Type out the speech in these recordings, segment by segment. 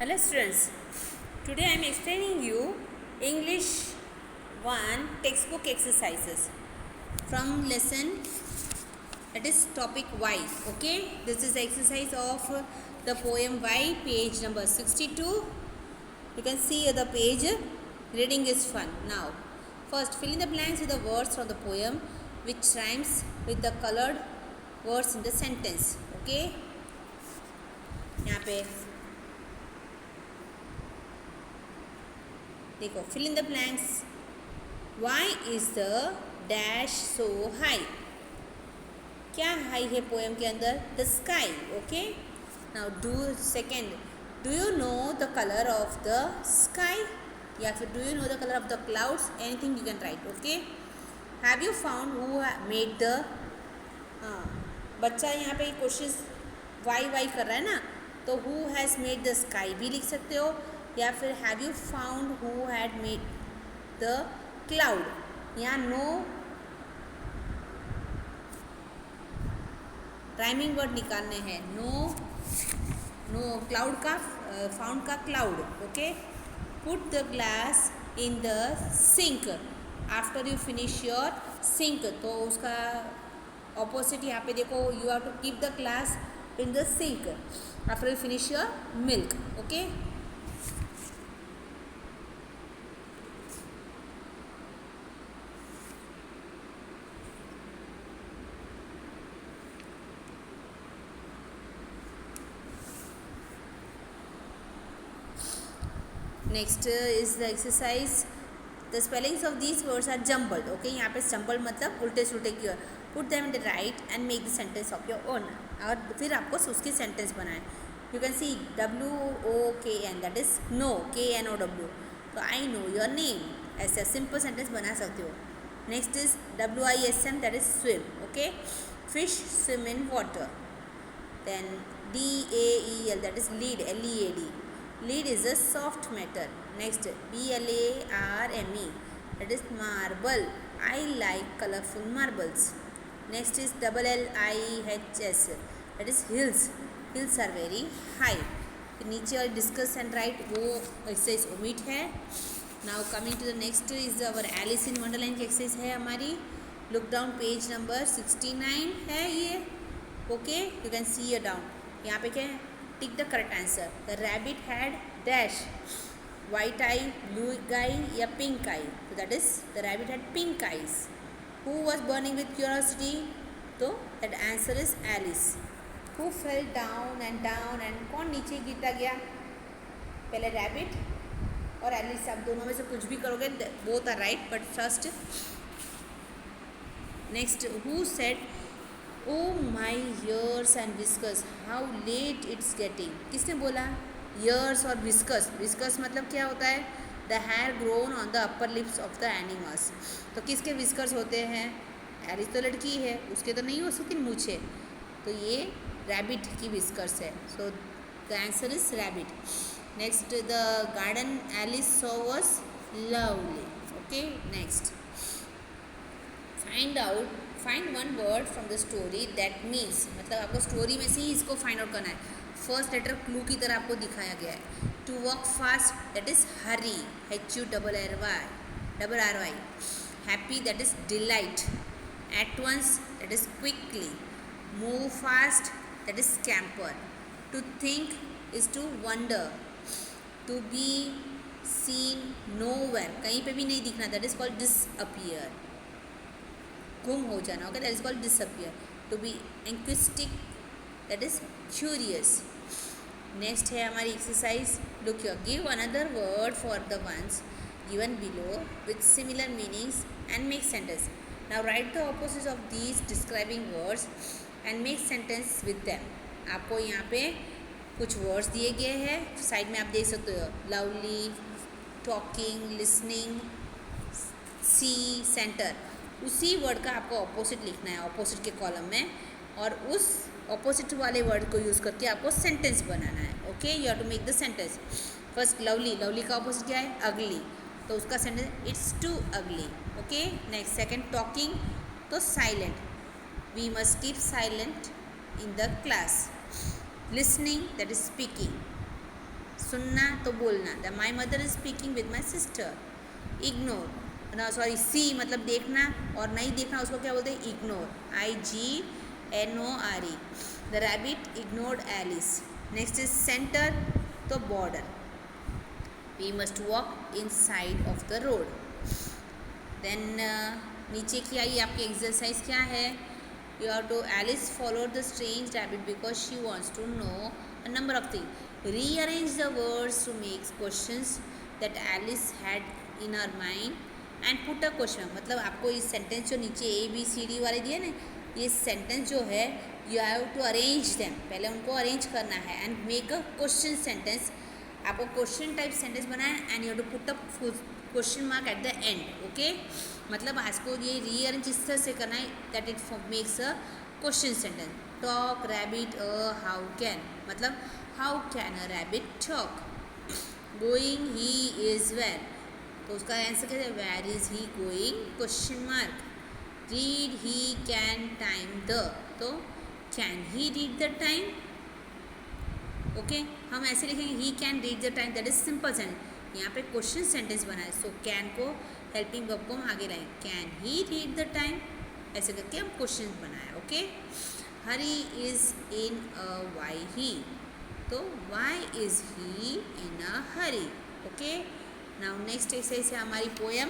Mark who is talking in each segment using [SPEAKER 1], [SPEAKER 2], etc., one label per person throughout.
[SPEAKER 1] Hello students, today I am explaining you English 1 textbook exercises from lesson that is topic Y. Okay, this is the exercise of the poem Y, page number 62. You can see the page. Reading is fun. Now, first fill in the blanks with the words from the poem which rhymes with the colored words in the sentence. Okay, यहाँ पे देखो, fill in the blanks. Why is the dash so high? क्या high है poem के अंदर? The sky. Okay. Now do second. Do you know the color of the sky? या फिर do you know the color of the clouds? Anything you can write. Okay. Have you found who made the? बच्चा यहाँ पे कोशिश Y कर रहा है ना, तो who has made the sky भी लिख सकते हो, या फिर have you found who had made the cloud. यहाँ नो राइमिंग वर्ड निकालने हैं. नो क्लाउड का फाउंड का cloud. Okay. Put the glass in the sink after you finish your sink. तो उसका ऑपोजिट यहाँ पे देखो, you have to keep the glass in the sink after you finish your milk. Okay. Next is the exercise. The spellings of these words are jumbled. Okay, यहाँ पे jumbled मतलब उल्टे सुल्टे की ओर. Put them in the right and make the sentence of your own. और फिर आपको उसकी सेंटेंस बनाए. You can see WOKN, that is know, KNOW. तो आई नो योर नेम, ऐसे सिंपल सेंटेंस बना सकते हो. Next is WISM, that is swim. Okay. Fish swim in water. Then DAEL, that is lead, LEAD. Lead is a soft matter. Next, BLARME, that is marble. I like colorful marbles. Next is LLIHS, that is hills. Hills are very high. नीचे और discuss and write वो exercise omit है. Now coming to the next is our Alice in Wonderland की exercise है हमारी. Look down page number 69 है ये. Okay, you can see here down. यहाँ पे क्या है? Tick the correct answer. The rabbit had dash, white eye, blue eye या pink eye. So that is the rabbit had pink eyes. Who was burning with curiosity? तो that answer is Alice. Who fell down and कौन नीचे गिरता गया? पहले rabbit और Alice. आप दोनों में से कुछ भी करोगे, both are right, but first. Next, who said Oh my ears and whiskers, how late it's getting? किसने बोला? Ears और whiskers. Whiskers मतलब क्या होता है? The hair grown on the upper lips of the animals. तो किसके whiskers होते हैं? एलिस तो लड़की है, उसके तो नहीं हो सकती मूछे. तो ये rabbit की whiskers है. So the answer is rabbit. Next, the garden Alice saw was lovely. Okay. Next, find one word from the story that means, मतलब आपको स्टोरी में से ही इसको फाइंड आउट करना है. फर्स्ट लेटर क्लू की तरह आपको दिखाया गया है. To walk fast, that is hurry, HURRY. Happy, that is delight. At once, that is quickly. Move fast, that is scamper. To think is to wonder. To be seen nowhere, कहीं पे भी नहीं दिखना, दैट इज कॉल्ड डिसअपियर. गुम हो जाना. Okay, that is called disappear. To be inquisitive, that is curious. Next है हमारी exercise. Look here. Give another word for the ones given below with similar meanings and make sentence. Now write the opposite of these describing words and make sentence with them. आपको यहाँ पे कुछ words दिए गए हैं, side में आप देख सकते हो. लवली, टॉकिंग, लिसनिंग, सी, सेंटर. उसी वर्ड का आपको ऑपोजिट लिखना है ऑपोजिट के कॉलम में, और उस ऑपोजिट वाले वर्ड को यूज़ करके आपको सेंटेंस बनाना है. Okay, you have to make the sentence. First lovely का ऑपोजिट क्या है? अगली. तो उसका sentence it's too ugly. Okay. Next, second talking, तो silent. We must keep silent in the class. Listening, that is speaking. सुनना तो बोलना, the my mother is speaking with my sister. Ignore, ना sorry see मतलब देखना, और नहीं देखना उसको क्या बोलते हैं, ignore. IGNORE. The rabbit ignored Alice. Next is centre, तो border. We must walk in side of the road. Then नीचे की आइए, आपकी एक्सरसाइज क्या है. You have to Alice follow the strange rabbit because she wants to know a number of things. Rearrange the words to make questions that Alice had in her mind and put a question. मतलब आपको इस sentence जो नीचे ABCD वाले दिए ना, ये sentence जो है you have to arrange them, पहले उनको अरेंज करना है and make a question sentence. आपको क्वेश्चन टाइप सेंटेंस बनाए and you have to put a question mark at the end. Okay, मतलब आपको ये रीअरेंज इस तरह से करना है that it makes a question sentence. Talk rabbit how can, मतलब how can a rabbit talk. Going he is where, तो उसका आंसर कैसे, where is he going, question mark. Read he can time the, तो can he read the time. Okay, हम ऐसे लिखेंगे he can read the time, that is simple sentence. यहाँ पे question sentence बना है, सो कैन को हेल्पिंग वर्ब को हम आगे लाएं, can he read the time, ऐसे करके हम क्वेश्चन बनाए. Okay, hurry is in a why he, तो why is he in a hurry. Okay, now next exercise है हमारी poem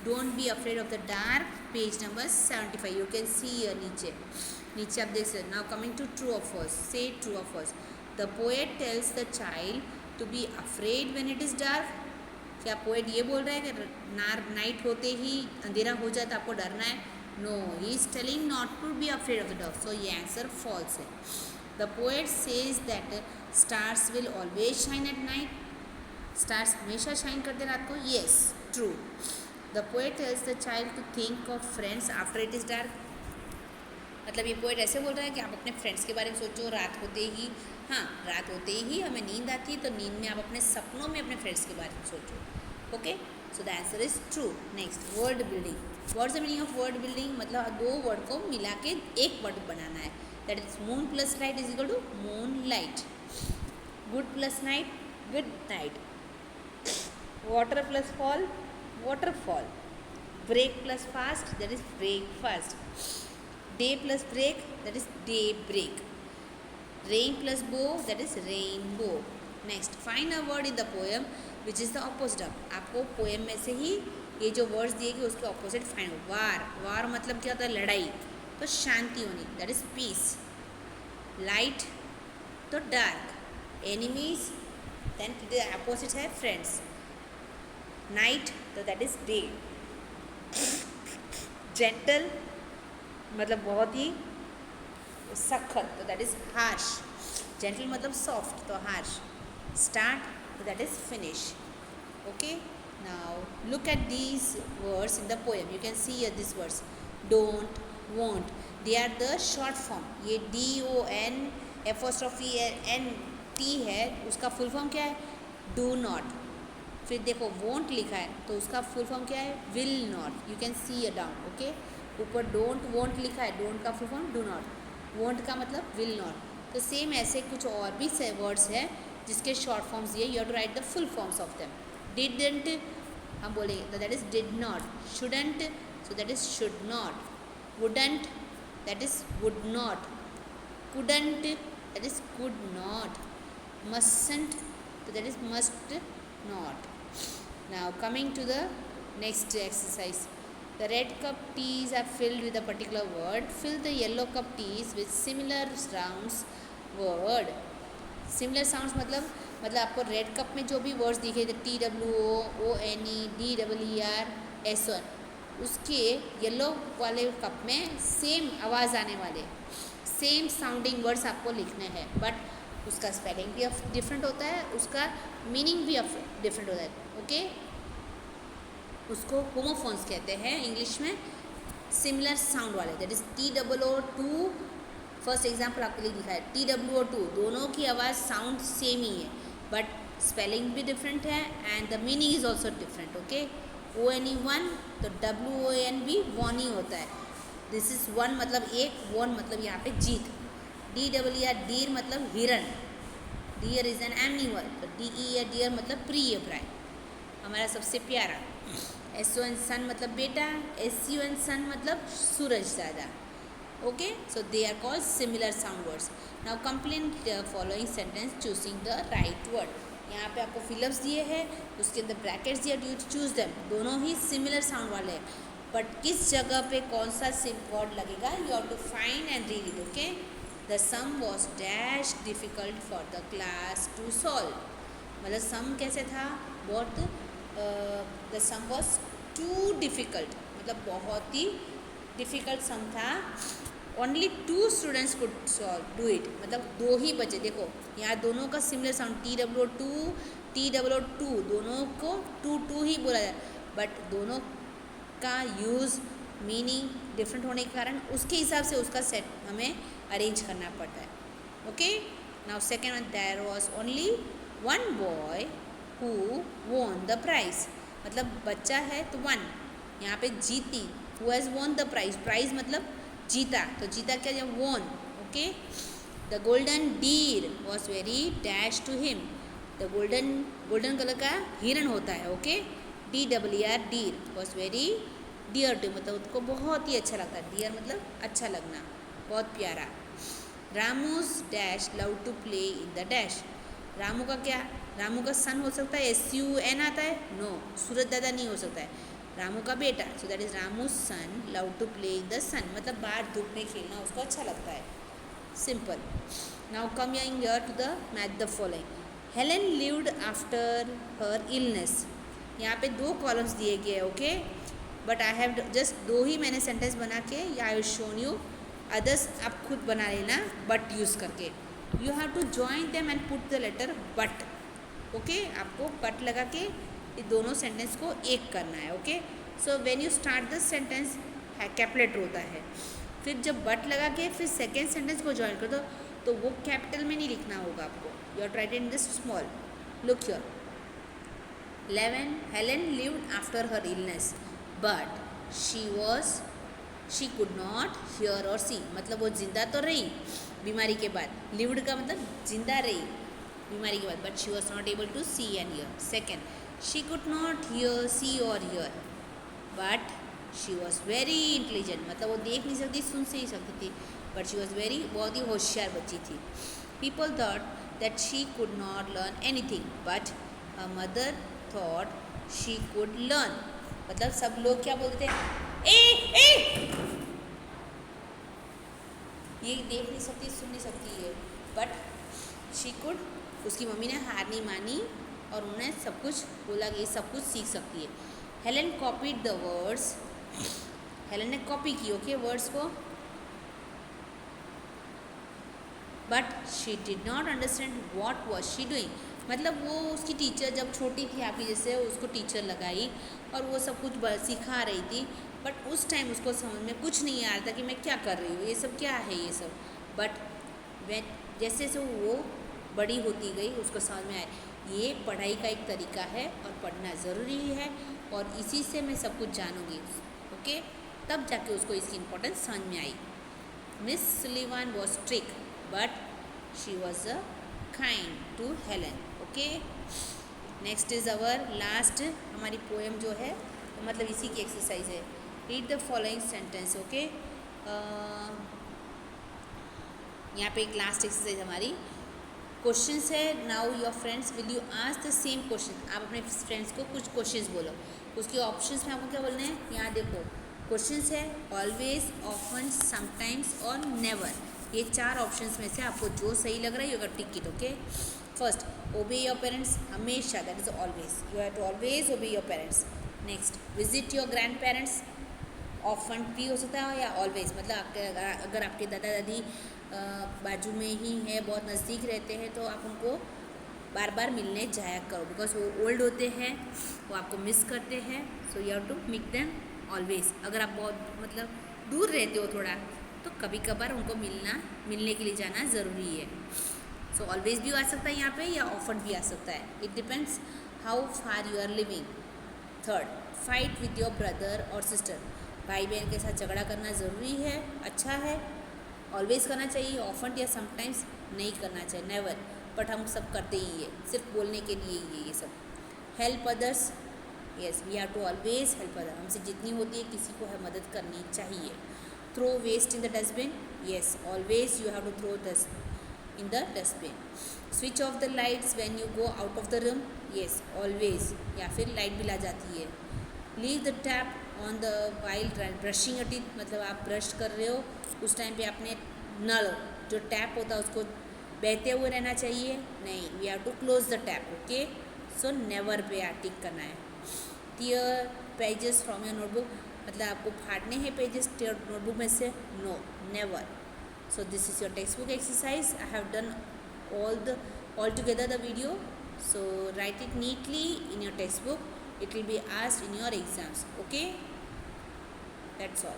[SPEAKER 1] don't be afraid of the dark, page number 75. You can see नीचे नीचे आप देख सकते. नाउ कमिंग टू ट्रू और false, say true और false. The poet tells the child to be afraid when it is dark. क्या poet ये बोल रहा है कि नाइट होते ही अंधेरा हो जाए तो आपको डरना है? No, he is telling not to be afraid of the dark. So ये आंसर फॉल्स है. The poet says that stars will always shine at night. Stars हमेशा शाइन करते रात को. Yes, true. The poet tells the child to think of friends after it is dark. मतलब ये poet ऐसे बोल रहा है कि आप अपने फ्रेंड्स के बारे में सोचो रात होते ही. हाँ, रात होते ही हमें नींद आती है, तो नींद में आप अपने सपनों में अपने फ्रेंड्स के बारे में सोचो. Okay, so the answer is true. Next, word building. What's the meaning of word building, मतलब दो वर्ड को मिला के एक वर्ड बनाना है. That is moon plus light is equal to moon light. Good plus night, good night. Water plus fall, waterfall. Break plus fast, that is breakfast. Day plus break, that is day break. Rain plus bow, that is rainbow. Next, find a word in the poem which is the opposite of. आपको poem में से ही ये जो words दिए गए उसके opposite find. वार, वार मतलब क्या होता है, लड़ाई, तो शांति होनी, दैट इज पीस. लाइट तो डार्क. एनिमीज, देन अपोजिट है फ्रेंड्स. नाइट तो दैट इज डे. जेंटल मतलब बहुत ही सख्त, तो दैट इज हार्श. जेंटल मतलब सॉफ्ट, तो हार्श. स्टार्ट तो that is finish. Okay, now look at these words in the poem. You can see this words don't, won't, they are the short form. ये DON apostrophe NT है, उसका full form क्या है, do not. फिर देखो want लिखा है तो उसका फुल फॉर्म क्या है, will not. You can C down. Okay, ऊपर डोंट वॉन्ट लिखा है, डोंट का full form do not, want का मतलब विल नॉट. तो सेम ऐसे कुछ और भी वर्ड्स हैं जिसके शॉर्ट फॉर्म्स दिए. You have to write the full forms of them. Didn't हम बोलेंगे तो that is did not. Shouldn't, so that is should not. Wouldn't, that is would not. Couldn't, that is could not. Mustn't, तो that is must not. Now coming to the next exercise. The red cup teas are filled with a particular word. Fill the yellow cup teas with similar sounds word. Similar sounds मतलब आपको red cup में जो भी words दिखे थे TWO, ONE, DEER, S1, उसके yellow वाले cup में सेम आवाज़ आने वाले सेम साउंडिंग वर्ड्स आपको लिखने हैं. बट उसका स्पेलिंग भी डिफरेंट होता है, उसका मीनिंग भी डिफरेंट होता है. ओके, उसको होमोफोन्स कहते हैं इंग्लिश में, सिमिलर साउंड वाले. That is TOO2. First example आपके लिए दिखा है TWO2. दोनों की आवाज़ साउंड सेम ही है बट स्पेलिंग भी डिफरेंट है and the meaning is also different. Okay, ONE1 तो WON भी वन ही होता है. दिस इज वन मतलब एक, वन मतलब यहाँ पे जीत. DEER, डीर मतलब हिरन. डियर इज़ एन एनिमल, तो DE या डियर मतलब प्रिय प्राय, हमारा सबसे प्यारा। SON सन मतलब बेटा, SUN सन मतलब सूरज दादा। Okay, so they are called similar sound words. Now complete the following sentence choosing the right word. यहाँ पे आपको फिलअप्स दिए हैं, उसके अंदर ब्रैकेट्स दिए, डू चूज देम, दोनों ही सिमिलर साउंड वाले हैं, बट किस जगह पे कौन सा वर्ड लगेगा you have to find and read it. Okay, the sum was dash difficult for the class to solve, मतलब सम कैसे था, बहुत the sum was too difficult, मतलब बहुत ही डिफ़िकल्ट सम था। Only 2 students could do it, मतलब 2 ही बचे। देखो यहाँ दोनों का सिमिलर साउंड TWO2 दोनों को 2 ही बोला जाए, बट दोनों का यूज़ मीनिंग डिफरेंट होने के कारण उसके हिसाब से उसका सेट हमें अरेंज करना पड़ता है। Okay, now second one, there was only 1 boy who won the prize, मतलब बच्चा है तो 1, यहाँ पे जीती, who has won the prize, prize मतलब जीता, तो जीता क्या जब won. Okay, the golden deer was very dash to him, the golden colour का हिरन होता है। Okay, DER deer was very dear to, मतलब उसको बहुत ही अच्छा लगता है, डियर मतलब अच्छा लगना, बहुत प्यारा। Ramu's dash love to play in the dash, Ramu का क्या, रामू का सन हो सकता है, SUN आता है, नो, सूरज दादा नहीं हो सकता है, रामू का बेटा, so that is Ramu son love to play in the sun, मतलब बाहर धूप में खेलना उसको अच्छा लगता है, simple. Now come here to the match the following. Helen lived after her illness, यहाँ पे 2 कॉलम्स दिए गए, okay, but I have just 2 ही मैंने सेंटेंस बना के या आई शोन यू, अदर्स आप खुद बना लेना बट यूज़ करके। You have to join them and put the letter but. Okay, आपको बट लगा के ये दोनों सेंटेंस को एक करना है। Okay, so when you start this sentence capital होता है, फिर जब बट लगा के फिर सेकेंड सेंटेंस को ज्वाइन कर दो तो वो कैपिटल में नहीं लिखना होगा आपको, you are write in this small. Look here, 11 Helen lived after her illness but she could not hear और सी, मतलब वो जिंदा तो रही बीमारी के बाद, लिव्ड का मतलब जिंदा रही बीमारी के बाद, but she was not able to see and hear. Second, she could not hear see और hear but she was very intelligent, मतलब वो देख नहीं सकती सुन से ही सकती थी, बट शी वॉज वेरी, बहुत ही होशियार बच्ची थी। People thought that she could not learn anything but her mother thought she could learn, मतलब सब लोग क्या बोलते हैं, ए ये देख नहीं सकती सुन नहीं सकती है, बट शी कुड, उसकी मम्मी ने हार नहीं मानी और उन्हें सब कुछ बोला कि ये सब कुछ सीख सकती है। Helen copied the words, Helen ने कॉपी की, ओके, वर्ड्स को, but she did not understand what was she doing, मतलब वो उसकी टीचर जब छोटी थी आपकी जैसे उसको टीचर लगाई और वो सब कुछ सिखा रही थी, बट उस टाइम उसको समझ में कुछ नहीं आ रहा था कि मैं क्या कर रही हूँ, ये सब क्या है ये सब, बट जैसे जैसे वो बड़ी होती गई उसको समझ में आए ये पढ़ाई का एक तरीका है और पढ़ना ज़रूरी है और इसी से मैं सब कुछ जानूँगी। ओके, तब जाके उसको इसकी इम्पोर्टेंस समझ में आई। Miss Sullivan was strict but she was a kind to Helen. Okay, next is our last, हमारी पोएम जो है मतलब इसी की एक्सरसाइज है। Read the following sentence. Okay, यहाँ पे एक लास्ट एक्सरसाइज हमारी क्वेश्चंस है। Now your friends will you ask the same question, आप अपने फ्रेंड्स को कुछ क्वेश्चंस बोलो, उसके ऑप्शंस में आपको क्या बोलना है, यहाँ देखो क्वेश्चंस है ऑलवेज, ऑफन, समटाइम्स और नेवर, ये 4 ऑप्शंस में से आपको जो सही लग रहा है you have tick it. Okay, first, obey your parents, हमेशा, that is always, you have to always obey your parents. Next, visit your grandparents, often भी हो सकता है या ऑलवेज, मतलब अगर आपके दादा दादी बाजू में ही है, बहुत नज़दीक रहते हैं तो आप उनको बार बार मिलने जाया करो, बिकॉज वो ओल्ड होते हैं, वो आपको मिस करते हैं, so you have to make them always. अगर आप बहुत मतलब दूर रहते हो थोड़ा तो कभी कभार उनको मिलने के लिए जाना ज़रूरी है। सो ऑलवेज भी आ सकता है यहाँ पे या ऑफन भी आ सकता है, it depends how far you are living. Third, fight with your brother और सिस्टर, भाई बहन के साथ झगड़ा करना ज़रूरी है, अच्छा है, ऑलवेज करना चाहिए, ऑफन या समटाइम्स नहीं करना चाहिए, नेवर। बट हम सब करते ही है, सिर्फ बोलने के लिए ही है ये सब। Help others, yes we have to always help other, हमसे जितनी होती है किसी को है मदद करनी चाहिए। Throw waste in the dustbin, yes always you have to throw dust in the dustbin. Switch off the lights when you go out of the room, yes always, या फिर लाइट भी ला जाती है। Leave the tap on the while brushing your teeth, मतलब आप brush कर रहे हो उस टाइम पे अपने नल जो टैप होता है उसको बहते हुए रहना चाहिए, नहीं, we have to close the tap, okay. So never पे टिक करना है। Tear pages from your notebook, मतलब आपको फाड़ने हैं पेजेस नोटबुक में से, no never. So this is your textbook exercise. I have done all together the video. So write it neatly in your textbook. It will be asked in your exams. Okay, that's all.